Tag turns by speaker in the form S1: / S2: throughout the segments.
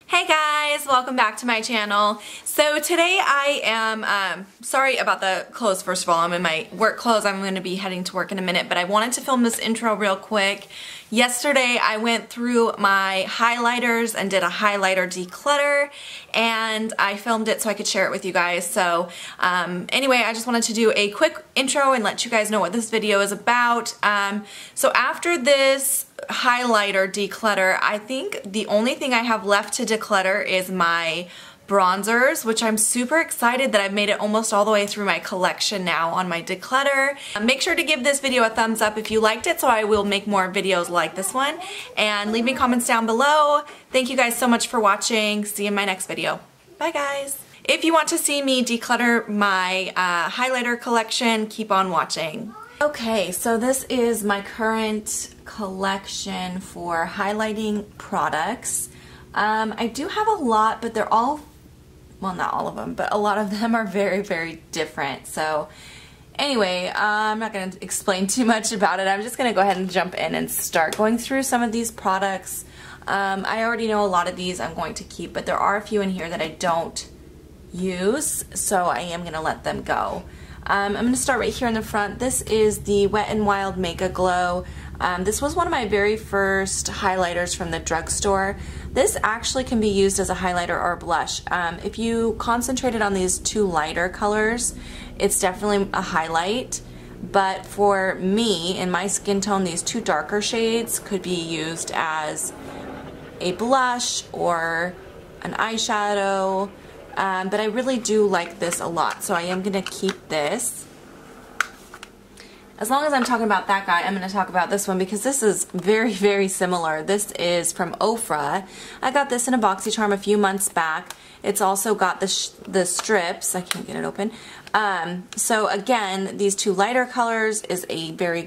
S1: Hey guys, welcome back to my channel. So today I am, sorry about the clothes first of all, I'm in my work clothes, I'm going to be heading to work in a minute, but I wanted to film this intro real quick. Yesterday I went through my highlighters and did a highlighter declutter, and I filmed it so I could share it with you guys. So anyway, I just wanted to do a quick intro and let you guys know what this video is about. So after this highlighter declutter, I think the only thing I have left to declutter is my bronzers, which I'm super excited that I've made it almost all the way through my collection now on my declutter. Make sure to give this video a thumbs up if you liked it, so I will make more videos like this one, and leave me comments down below. Thank you guys so much for watching. See you in my next video. Bye guys. If you want to see me declutter my highlighter collection, keep on watching. Okay, so this is my current collection for highlighting products. I do have a lot, but they're all, well, not all of them, but a lot of them are very, very different. So anyway, I'm not going to explain too much about it. I'm just going to go ahead and jump in and start going through some of these products. I already know a lot of these I'm going to keep, but there are a few in here that I don't use, so I am going to let them go. I'm going to start right here in the front. This is the Wet n Wild Mega Glow. This was one of my very first highlighters from the drugstore. This actually can be used as a highlighter or a blush. If you concentrated on these two lighter colors, it's definitely a highlight. But for me, in my skin tone, these two darker shades could be used as a blush or an eyeshadow. But I really do like this a lot, so I am going to keep this. As long as I'm talking about that guy, I'm going to talk about this one because this is very, very similar. This is from Ofra. I got this in a boxycharm a few months back. It's also got the strips. I can't get it open. So again, these two lighter colors is a very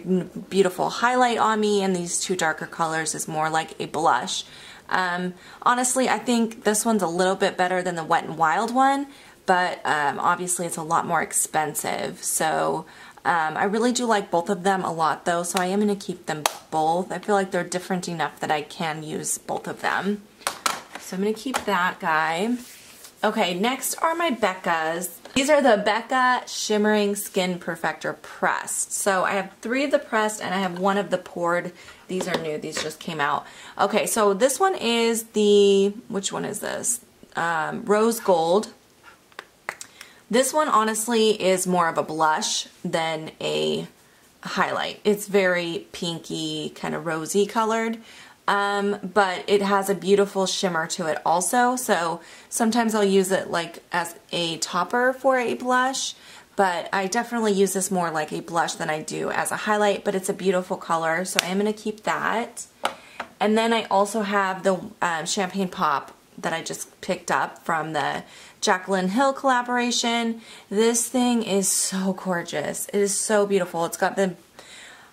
S1: beautiful highlight on me, and these two darker colors is more like a blush. Honestly, I think this one's a little bit better than the Wet n Wild one, but obviously it's a lot more expensive. So I really do like both of them a lot though, so I am going to keep them both. I feel like they're different enough that I can use both of them. So I'm going to keep that guy. Okay, next are my Becca's. These are the Becca Shimmering Skin Perfector Pressed. So I have 3 of the pressed and I have 1 of the poured. These are new, these just came out. Okay, so this one is the, which one is this? Rose Gold. This one honestly is more of a blush than a highlight. It's very pinky, kind of rosy colored. But it has a beautiful shimmer to it also, so sometimes I'll use it like as a topper for a blush, but I definitely use this more like a blush than I do as a highlight, but it's a beautiful color, so I am going to keep that. And then I also have the Champagne Pop that I just picked up from the Jaclyn Hill collaboration. This thing is so gorgeous. It is so beautiful. It's got the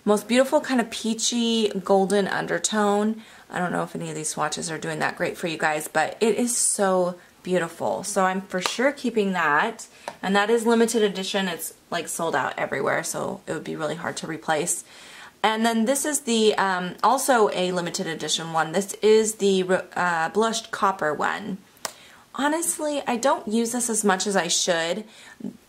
S1: most beautiful kind of peachy golden undertone. I don't know if any of these swatches are doing that great for you guys, but it is so beautiful. So I'm for sure keeping that. And that is limited edition. It's like sold out everywhere, so it would be really hard to replace. And then this is the, also a limited edition one. This is the blushed copper one. Honestly, I don't use this as much as I should.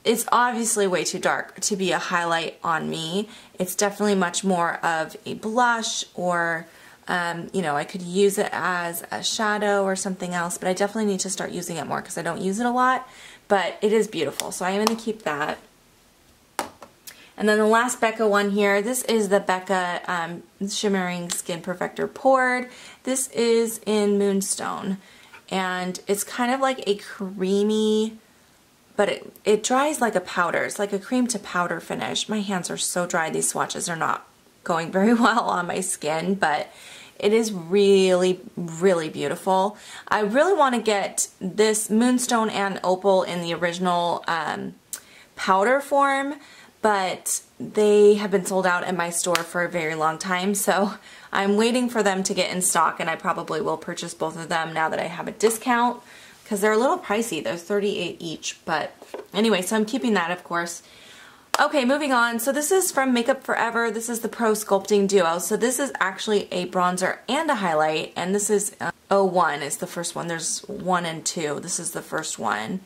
S1: It's obviously way too dark to be a highlight on me. It's definitely much more of a blush, or, you know, I could use it as a shadow or something else, but I definitely need to start using it more because I don't use it a lot, but it is beautiful, so I am going to keep that. And then the last Becca one here, this is the Becca Shimmering Skin Perfector Poured. This is in Moonstone. And it's kind of like a creamy, but it dries like a powder. It's like a cream to powder finish. My hands are so dry. These swatches are not going very well on my skin, but it is really, really beautiful. I really want to get this Moonstone and Opal in the original powder form, but they have been sold out in my store for a very long time, so I'm waiting for them to get in stock, and I probably will purchase both of them now that I have a discount, because they're a little pricey. They're $38 each, but anyway, so I'm keeping that, of course. Okay, moving on. So this is from Makeup Forever. This is the Pro Sculpting Duo. So this is actually a bronzer and a highlight, and this is 01 is the first one. There's 1 and 2. This is the first one.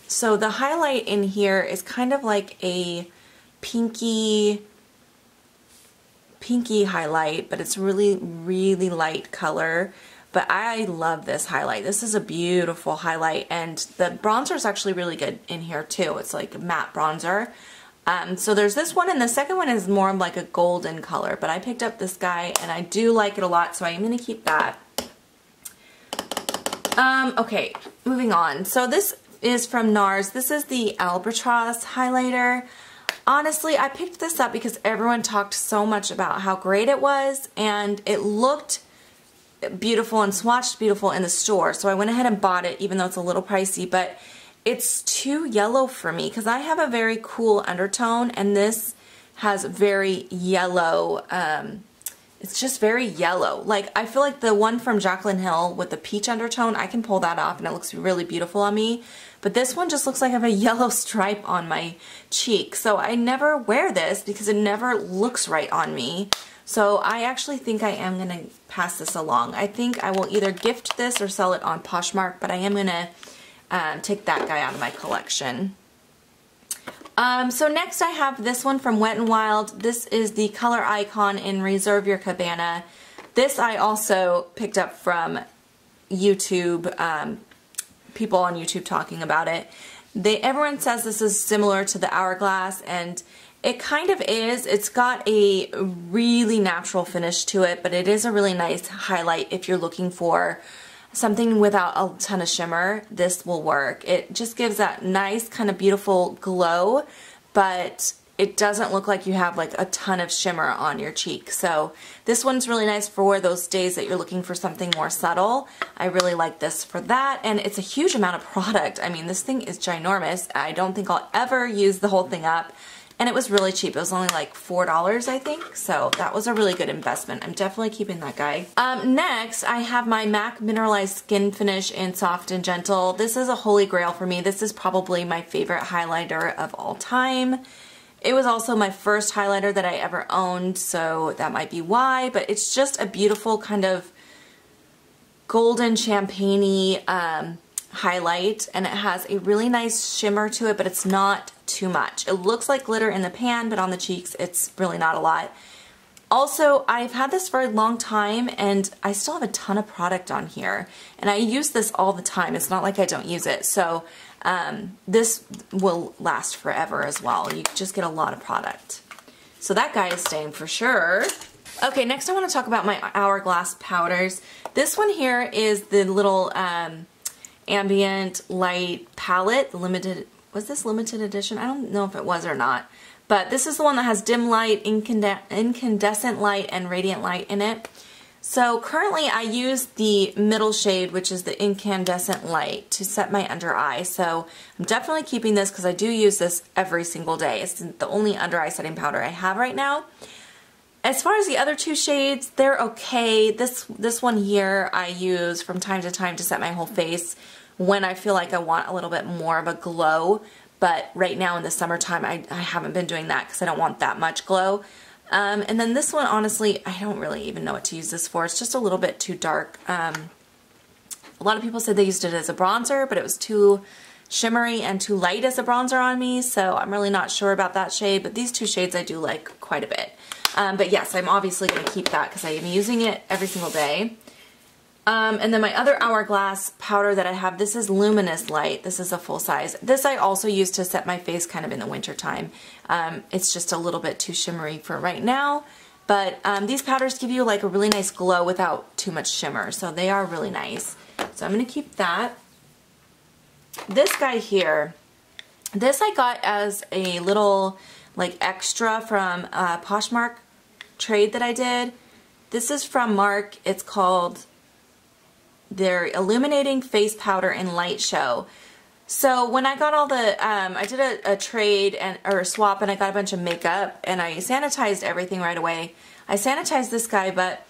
S1: So the highlight in here is kind of like a pinky highlight, but it's really, really light color. But I love this highlight. This is a beautiful highlight, and the bronzer is actually really good in here too. It's like a matte bronzer. So there's this one, and the second one is more of like a golden color, but I picked up this guy and I do like it a lot, so I'm going to keep that. Okay, moving on. So this is from NARS. This is the Albatross highlighter. Honestly, I picked this up because everyone talked so much about how great it was, and it looked beautiful and swatched beautiful in the store. So I went ahead and bought it, even though it's a little pricey, but it's too yellow for me because I have a very cool undertone, and this has very yellow, it's just very yellow. Like, I feel like the one from Jaclyn Hill with the peach undertone, I can pull that off and it looks really beautiful on me. But this one just looks like I have a yellow stripe on my cheek. So I never wear this because it never looks right on me. So I actually think I am going to pass this along. I think I will either gift this or sell it on Poshmark, but I am going to take that guy out of my collection. So next I have this one from Wet n Wild. This is the Color Icon in Reserve Your Cabana. This I also picked up from YouTube, people on YouTube talking about it. Everyone says this is similar to the Hourglass, and it kind of is. It's got a really natural finish to it, but it is a really nice highlight if you're looking for something without a ton of shimmer. This will work. It just gives that nice kind of beautiful glow, but it doesn't look like you have like a ton of shimmer on your cheek. So this one's really nice for those days that you're looking for something more subtle. I really like this for that, and it's a huge amount of product. I mean, this thing is ginormous. I don't think I'll ever use the whole thing up. And it was really cheap. It was only like $4, I think. So that was a really good investment. I'm definitely keeping that guy. Next, I have my MAC Mineralized Skin Finish in Soft and Gentle. This is a holy grail for me. This is probably my favorite highlighter of all time. It was also my first highlighter that I ever owned, so that might be why. But it's just a beautiful kind of golden champagne-y highlight, and it has a really nice shimmer to it, but it's not too much. It looks like glitter in the pan, but on the cheeks it's really not a lot. Also, I've had this for a long time and I still have a ton of product on here, and I use this all the time. It's not like I don't use it. So this will last forever as well. You just get a lot of product. So that guy is staying for sure. Okay, next I want to talk about my Hourglass powders. This one here is the little ambient light palette, limited. Was this limited edition? I don't know if it was or not. But this is the one that has dim light, incandescent light, and radiant light in it. So currently I use the middle shade, which is the incandescent light, to set my under eye. So I'm definitely keeping this because I do use this every single day. It's the only under eye setting powder I have right now. As far as the other two shades, they're okay. This one here I use from time to time to set my whole face when I feel like I want a little bit more of a glow. But right now in the summertime, I haven't been doing that because I don't want that much glow. And then this one, honestly, I don't really even know what to use this for. It's just a little bit too dark. A lot of people said they used it as a bronzer, but it was too shimmery and too light as a bronzer on me, so I'm really not sure about that shade. But these two shades I do like quite a bit. But yes, I'm obviously going to keep that because I am using it every single day. And then my other Hourglass powder that I have, this is Luminous Light. This is a full size. This I also use to set my face kind of in the winter time. It's just a little bit too shimmery for right now. But these powders give you like a really nice glow without too much shimmer. So they are really nice. So I'm going to keep that. This guy here, this I got as a little like extra from Poshmark trade that I did. This is from Mark. It's called their Illuminating Face Powder and Light Show. So when I got all the, I did a trade or a swap, and I got a bunch of makeup, and I sanitized everything right away. I sanitized this guy, but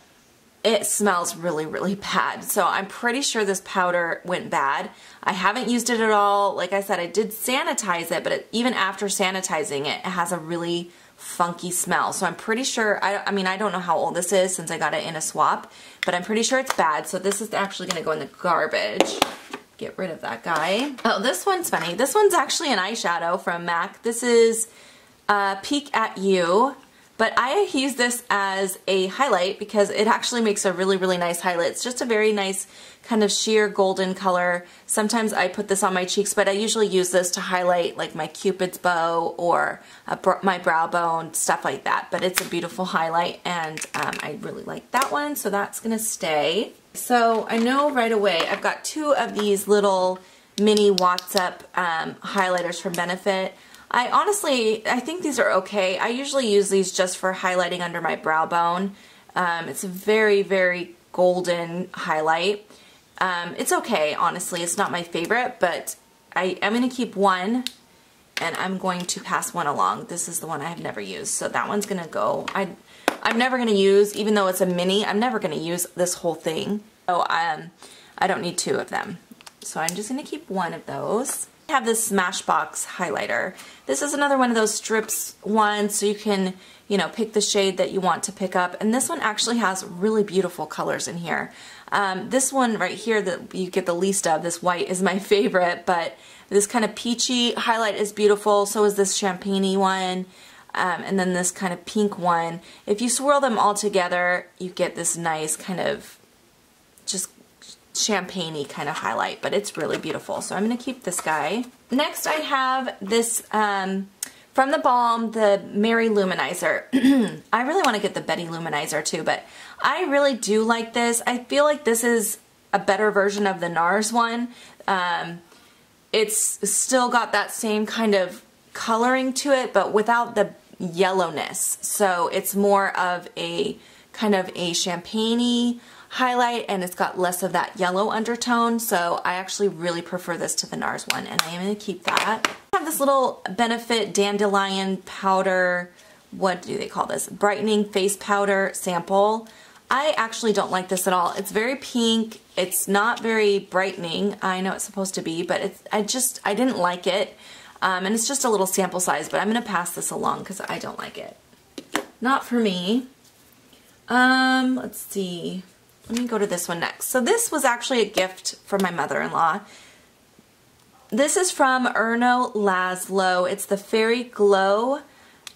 S1: it smells really, really bad. So I'm pretty sure this powder went bad. I haven't used it at all. Like I said, I did sanitize it, but even after sanitizing it, it has a really funky smell. So I'm pretty sure, I mean, I don't know how old this is since I got it in a swap, but I'm pretty sure it's bad. So this is actually going to go in the garbage. Get rid of that guy. Oh, this one's funny. This one's actually an eyeshadow from MAC. This is Peek at You. But I use this as a highlight because it actually makes a really, really nice highlight. It's just a very nice kind of sheer golden color. Sometimes I put this on my cheeks, but I usually use this to highlight like my Cupid's bow or my brow bone, stuff like that. But it's a beautiful highlight, and I really like that one, so that's gonna stay. So I know right away I've got two of these little mini What's Up highlighters from Benefit. I think these are okay. I usually use these just for highlighting under my brow bone. It's a very, very golden highlight. It's okay, honestly. It's not my favorite, but I'm going to keep one, and I'm going to pass one along. This is the one I have never used, so that one's going to go. I'm never going to use, even though it's a mini, I'm never going to use this whole thing. So I don't need two of them. So I'm just going to keep one of those. I have this Smashbox highlighter. This is another one of those strips ones, so you can, you know, pick the shade that you want to pick up. And this one actually has really beautiful colors in here. This one right here that you get the least of, this white, is my favorite, but this kind of peachy highlight is beautiful. So is this champagne-y one, and then this kind of pink one. If you swirl them all together, you get this nice kind of just champagne-y kind of highlight, but it's really beautiful. So I'm going to keep this guy. Next I have this from the Balm, the Mary Luminizer. I really want to get the Betty Luminizer too, but I really do like this. I feel like this is a better version of the NARS one. It's still got that same kind of coloring to it, but without the yellowness. So it's more of a kind of a champagne-y highlight, and it's got less of that yellow undertone, so I actually really prefer this to the NARS one, and I am going to keep that. I have this little Benefit Dandelion Powder, what do they call this? Brightening Face Powder sample. I actually don't like this at all. It's very pink. It's not very brightening. I know it's supposed to be, but I didn't like it, and it's just a little sample size, but I'm going to pass this along because I don't like it. Not for me. Let's see. Let me go to this one next. So this was actually a gift from my mother-in-law. This is from Erno Laszlo. It's the Fairy Glow,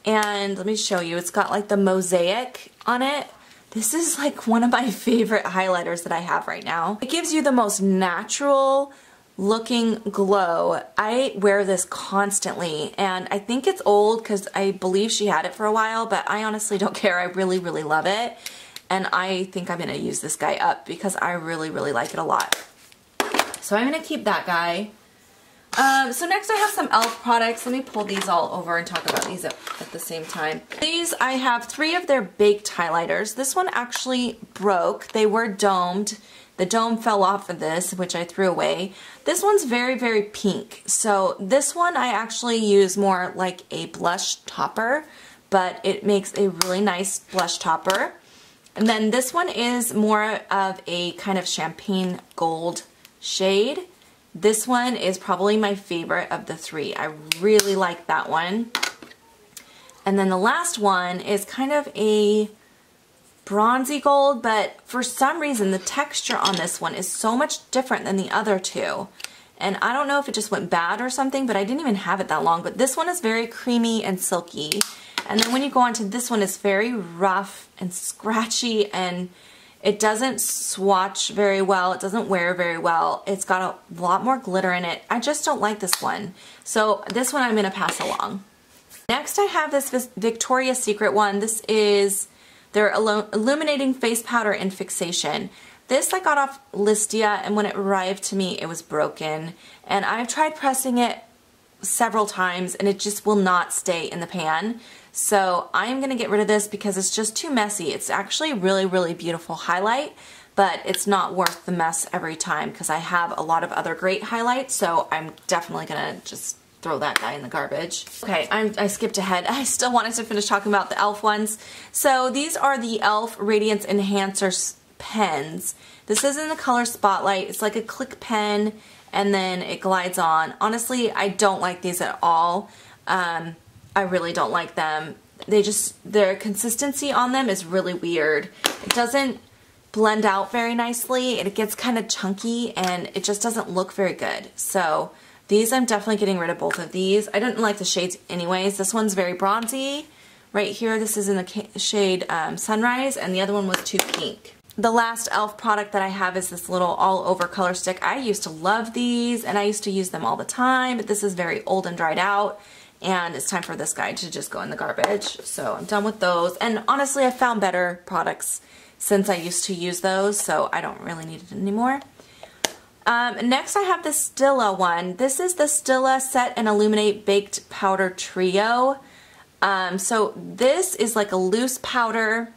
S1: and let me show you. It's got like the mosaic on it. This is like one of my favorite highlighters that I have right now. It gives you the most natural looking glow. I wear this constantly, and I think it's old because I believe she had it for a while, but I honestly don't care. I really, really love it. And I think I'm going to use this guy up because I really, really like it a lot. So I'm going to keep that guy. So next I have some e.l.f. products. Let me pull these all over and talk about these at the same time. These, I have 3 of their baked highlighters. This one actually broke. They were domed. The dome fell off of this, which I threw away. This one's very, very pink. So this one I actually use more like a blush topper, but it makes a really nice blush topper. And then this one is more of a kind of champagne gold shade. This one is probably my favorite of the 3. I really like that one. And then the last one is kind of a bronzy gold, but for some reason the texture on this one is so much different than the other 2. And I don't know if it just went bad or something, but I didn't even have it that long. But this one is very creamy and silky. And then when you go on to this one, it's very rough and scratchy, and it doesn't swatch very well. It doesn't wear very well. It's got a lot more glitter in it. I just don't like this one. So this one I'm going to pass along. Next I have this Victoria's Secret one. This is their Illuminating Face Powder in Fixation. This I got off Listia, and when it arrived to me, it was broken. And I've tried pressing it several times, and it just will not stay in the pan. So I'm going to get rid of this because it's just too messy. It's actually a really, really beautiful highlight, but it's not worth the mess every time because I have a lot of other great highlights, so I'm definitely going to just throw that guy in the garbage. Okay, I skipped ahead. I still wanted to finish talking about the e.l.f. ones. So these are the e.l.f. Radiance Enhancer pens. This is in the color Spotlight. It's like a click pen, and then it glides on. Honestly, I don't like these at all. I really don't like them. their consistency on them is really weird. It doesn't blend out very nicely. It gets kind of chunky and it just doesn't look very good. So these, I'm definitely getting rid of both of these. I didn't like the shades anyways. This one's very bronzy. Right here, this is in the shade Sunrise, and the other one was too pink. The last e.l.f. product that I have is this little all-over color stick. I used to love these, and I used to use them all the time, but this is very old and dried out, and it's time for this guy to just go in the garbage. So I'm done with those, and honestly, I found better products since I used to use those, so I don't really need it anymore. Next, I have the Stila one. This is the Stila Set and Illuminate Baked Powder Trio. So this is like a loose powder,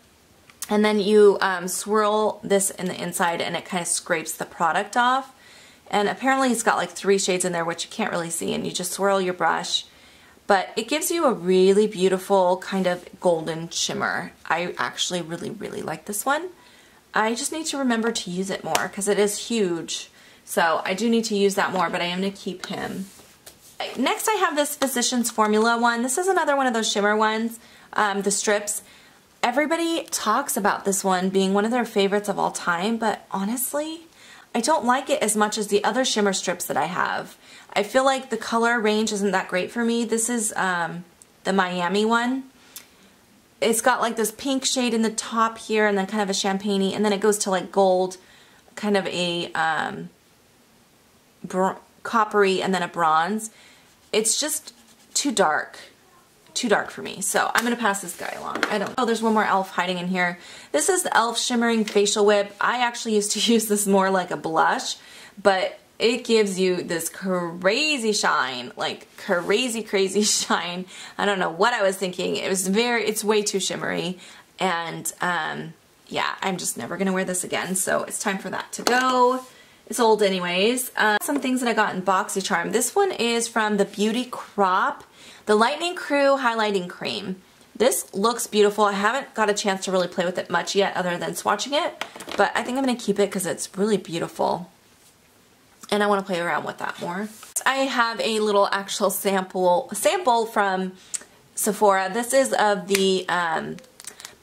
S1: and then you swirl this in the inside and it kind of scrapes the product off. And apparently it's got like 3 shades in there, which you can't really see, and you just swirl your brush. But it gives you a really beautiful kind of golden shimmer. I actually really like this one. I just need to remember to use it more because it is huge. So I do need to use that more, but I am going to keep him. Next, I have this Physicians Formula one. This is another one of those shimmer ones, the strips. Everybody talks about this one being one of their favorites of all time, but honestly, I don't like it as much as the other shimmer strips that I have. I feel like the color range isn't that great for me. This is the Miami one. It's got like this pink shade in the top here, and then kind of a champagne-y, and then it goes to like gold, kind of a coppery, and then a bronze. It's just too dark for me, so I'm gonna pass this guy along. Oh, there's one more e.l.f. hiding in here. This is the e.l.f. Shimmering Facial Whip. I actually used to use this more like a blush, but it gives you this crazy shine, like crazy shine. I don't know what I was thinking. It's way too shimmery, and yeah, I'm just never gonna wear this again, so it's time for that to go. It's old anyways. Some things that I got in BoxyCharm. This one is from the Beauty Crop, the Lightning Crew Highlighting Cream. This looks beautiful. I haven't got a chance to really play with it much yet other than swatching it, but I think I'm going to keep it because it's really beautiful. And I want to play around with that more. I have a little actual sample from Sephora. This is of the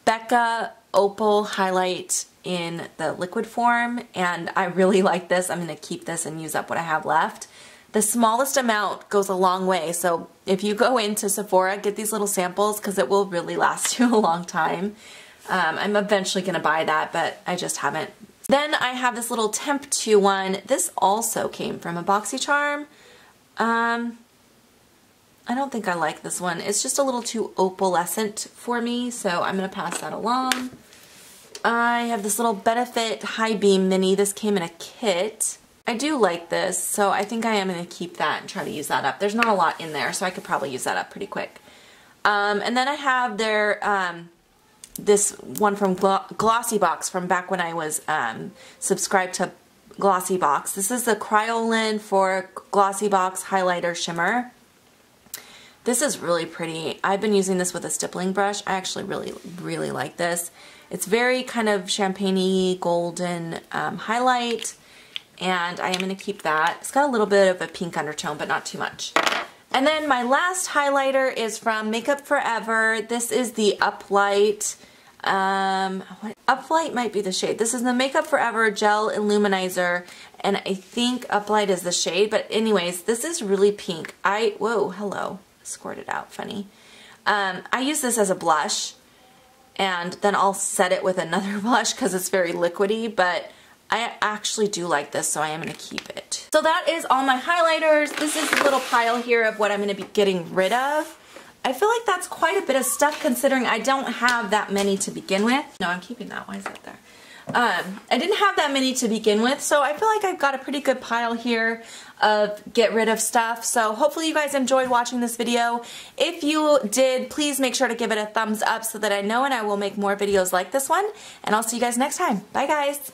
S1: Becca Opal Highlight in the liquid form, and I really like this. I'm going to keep this and use up what I have left. The smallest amount goes a long way, so if you go into Sephora, get these little samples because it will really last you a long time. I'm eventually going to buy that, but I just haven't. Then I have this little Temp 2 one. This also came from a BoxyCharm. I don't think I like this one. It's just a little too opalescent for me, so I'm going to pass that along. I have this little Benefit High Beam Mini. This came in a kit. I do like this, so I think I am going to keep that and try to use that up. There's not a lot in there, so I could probably use that up pretty quick. And then I have their this one from Glossybox from back when I was subscribed to Glossybox. This is the Cryolin for Glossybox Highlighter Shimmer. This is really pretty. I've been using this with a stippling brush. I actually really like this. It's very kind of champagne-y, golden highlight, and I am going to keep that. It's got a little bit of a pink undertone, but not too much. And then my last highlighter is from Makeup Forever. This is the Uplight. Uplight might be the shade. This is the Makeup Forever Gel Illuminizer, and I think Uplight is the shade, but anyways, this is really pink. Whoa, hello. Squirted out, funny. I use this as a blush, and then I'll set it with another blush because it's very liquidy, but I actually do like this, so I am going to keep it. So that is all my highlighters. This is a little pile here of what I'm going to be getting rid of. I feel like that's quite a bit of stuff considering I don't have that many to begin with. No, I'm keeping that. Why is that there? I didn't have that many to begin with, so I feel like I've got a pretty good pile here of get rid of stuff. So hopefully you guys enjoyed watching this video. If you did, please make sure to give it a thumbs up so that I know, and I will make more videos like this one. And I'll see you guys next time. Bye guys!